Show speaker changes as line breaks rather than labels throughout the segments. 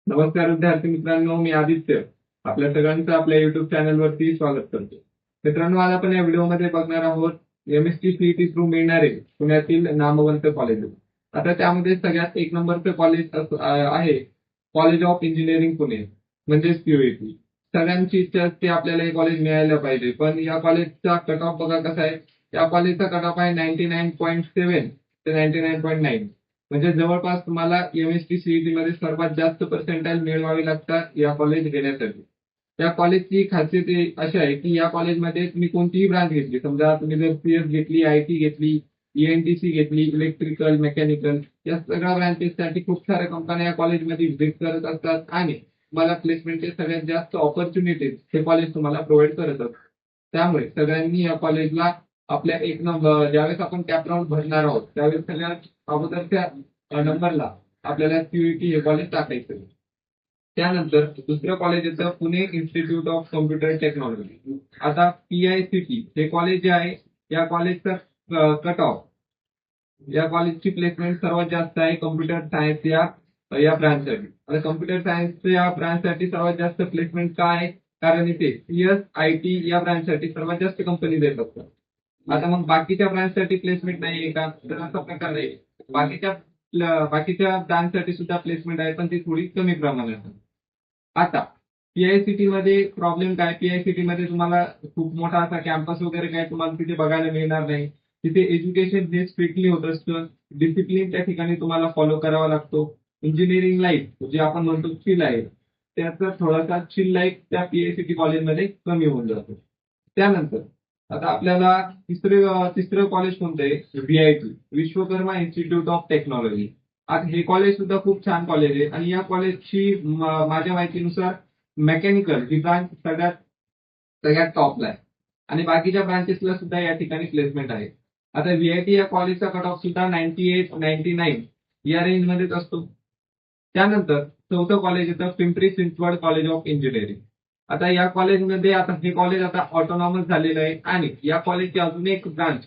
नमस्कार विद्यार्थी मित्रांनो, मी आदित्य आपल्या सगळ्यांचं आपल्या युट्यूब चॅनलवरती स्वागत करतो. मित्रांनो, आज आपण या व्हिडिओमध्ये बघणार आहोत एमएसटी सीईटी थ्रू मिळणारे पुण्यातील नामवंत कॉलेजेस. आता त्यामध्ये सगळ्यात एक नंबरचं कॉलेज आहे कॉलेज ऑफ इंजिनिअरिंग पुणे म्हणजे सीईटी. सगळ्यांची इच्छा असते आपल्याला हे कॉलेज मिळायला पाहिजे, पण या कॉलेजचा कट ऑफ बघा कसा आहे. या कॉलेजचा कट ऑफ आहे 99.7 ते 99.9. म्हणजे जवळपास तुम्हाला एमएसटी सीईटी मध्ये सर्वात जास्त पर्सेंटाइल मिळवावे लागतात या कॉलेज घेण्यासाठी. या कॉलेजची खासियत अशी आहे की या कॉलेजमध्ये तुम्ही कोणतीही ब्रांच घेतली, समजा तुम्ही जर सीएस घेतली, आयटी घेतली, ईएनटीसी घेतली, इलेक्ट्रिकल, मेकॅनिकल, या सगळ्या ब्रांचेससाठी खूप साऱ्या कंपन्या या कॉलेजमध्ये व्हिजिट करत असतात आणि तुम्हाला प्लेसमेंटचे सगळ्यात जास्त ऑपॉर्च्युनिटीज हे कॉलेज तुम्हाला प्रोव्हाइड करत असतात. त्यामुळे सगळ्यांनी या कॉलेजला आपल्या एक नंबर ज्यावेळेस आपण कॅप राऊंड भरणार आहोत त्यावेळेस सगळ्यात अगोदरच्या नंबरला आपल्याला सीईटी हे कॉलेज टाकायचं. त्यानंतर दुसरं कॉलेज येतं Pune institute of computer technology. आता पीआयसीटी हे कॉलेज जे आहे या कॉलेजचा कट ऑफ, या कॉलेजची प्लेसमेंट सर्वात जास्त आहे कम्प्युटर सायन्स या ब्रांचसाठी. आता कम्प्युटर सायन्स या ब्रांचसाठी सर्वात जास्त प्लेसमेंट का आहे, कारण इथे सीएस, आयटी या ब्रांचसाठी सर्वात जास्त कंपनी देत असतात. आता मग बाकीच्या ब्रांचसाठी प्लेसमेंट नाहीये का, तर असा प्रकार नाही. बाकीच्या ब्रांचसाठी सुद्धा प्लेसमेंट आहे, पण ती थोडी कमी प्रमाणात आहे. आता पीआयसीटी मध्ये प्रॉब्लेम काय, पीआयसीटी मध्ये तुम्हाला खूप मोठा असा कॅम्पस वगैरे काय तुम्हाला तिथे बघायला मिळणार नाही. तिथे एज्युकेशन हे स्ट्रिक्टली होत असतं, डिसिप्लिन त्या ठिकाणी तुम्हाला फॉलो करावा लागतो. इंजिनिअरिंग लाईफ जे आपण म्हणतो चिल आहे, त्याचा थोडासा चिल लाईफ त्या पीआयसीटी कॉलेजमध्ये कमी होऊन जातो. त्यानंतर आता आपल्याला तिसरं कॉलेज कोणतं आहे, VIT Vishwakarma institute of technology. आता हे कॉलेज सुद्धा खूप छान कॉलेज आहे आणि या कॉलेजची माझ्या माहितीनुसार मेकॅनिकल ही ब्रांच सगळ्यात टॉपला आहे आणि बाकीच्या ब्रांचेसला सुद्धा या ठिकाणी प्लेसमेंट आहे. आता व्हीआयटी या कॉलेजचा कट ऑफ सुद्धा 98, 99 या रेंजमध्येच असतो. त्यानंतर चौथं कॉलेज येतं Pimpri Chinchwad college of engineering. आता या कॉलेजमध्ये आता हे कॉलेज आता ऑटोनॉमस झालेलं आहे आणि या कॉलेजची अजून एक branch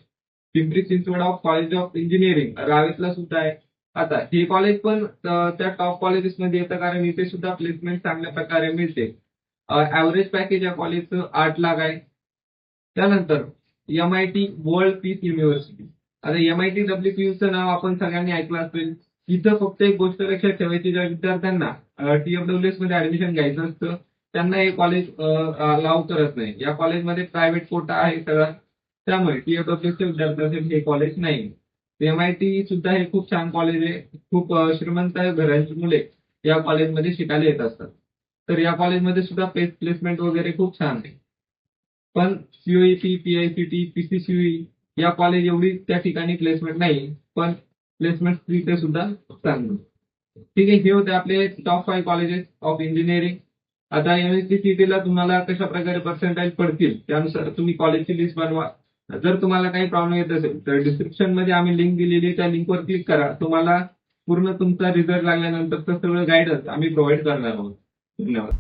Pimpri Chinchwad of college of engineering रावेतला सुद्धा आहे. आता हे कॉलेज पण त्या टॉप कॉलेजेसमध्ये येतं कारण इथे सुद्धा प्लेसमेंट चांगल्या प्रकारे मिळते. ऍव्हरेज पॅकेज या कॉलेजचं 8 लाख आहे. त्यानंतर एमआयटी वर्ल्ड पीस युनिव्हर्सिटी. आता एमआयटी डब्ल्यूपीयूचं नाव आपण सगळ्यांनी ऐकलं असेल. इथं फक्त एक गोष्ट लक्षात ठेवायची, ज्या विद्यार्थ्यांना टीएफडब्ल्यूएस मध्ये ऍडमिशन घ्यायचं असतं त्यांना हे कॉलेज अलाव करत नाही. या कॉलेजमध्ये प्रायव्हेट कोटा आहे सगळा, त्यामुळे टीएफडब्ल्यूएसच्या विद्यार्थ्यांसाठी हे कॉलेज नाही. एमआयटी सुद्धा हे खूप छान कॉलेज आहे. खूप श्रीमंत घरांची मुले या कॉलेजमध्ये शिकायला येत असतात. तर या कॉलेजमध्ये सुद्धा प्लेसमेंट वगैरे खूप छान आहे. पण सीईटी, पीआयसीटी, पीसीसीई या कॉलेज एवढी त्या ठिकाणी प्लेसमेंट नाही, पण प्लेसमेंट तिथे सुद्धा चांगली. ठीक आहे, हे होते आपले टॉप 5 कॉलेजेस ऑफ इंजिनिअरिंग. आता एमएसटी सीईटीला तुम्हाला कशा प्रकारे पर्सेंटाइल पडतील त्यानुसार तुम्ही कॉलेजची लिस्ट बनवा. जर तुम्हाला काही प्रॉब्लेम येत असेल तर डिस्क्रिप्शन मध्ये आम्ही लिंक दिलेली, त्या लिंकवर क्लिक करा. तुम्हाला पूर्ण तुमचा रिझल्ट लागल्यानंतर सगळं गाईडन्स आम्ही प्रोव्हाइड करणार आहोत. धन्यवाद.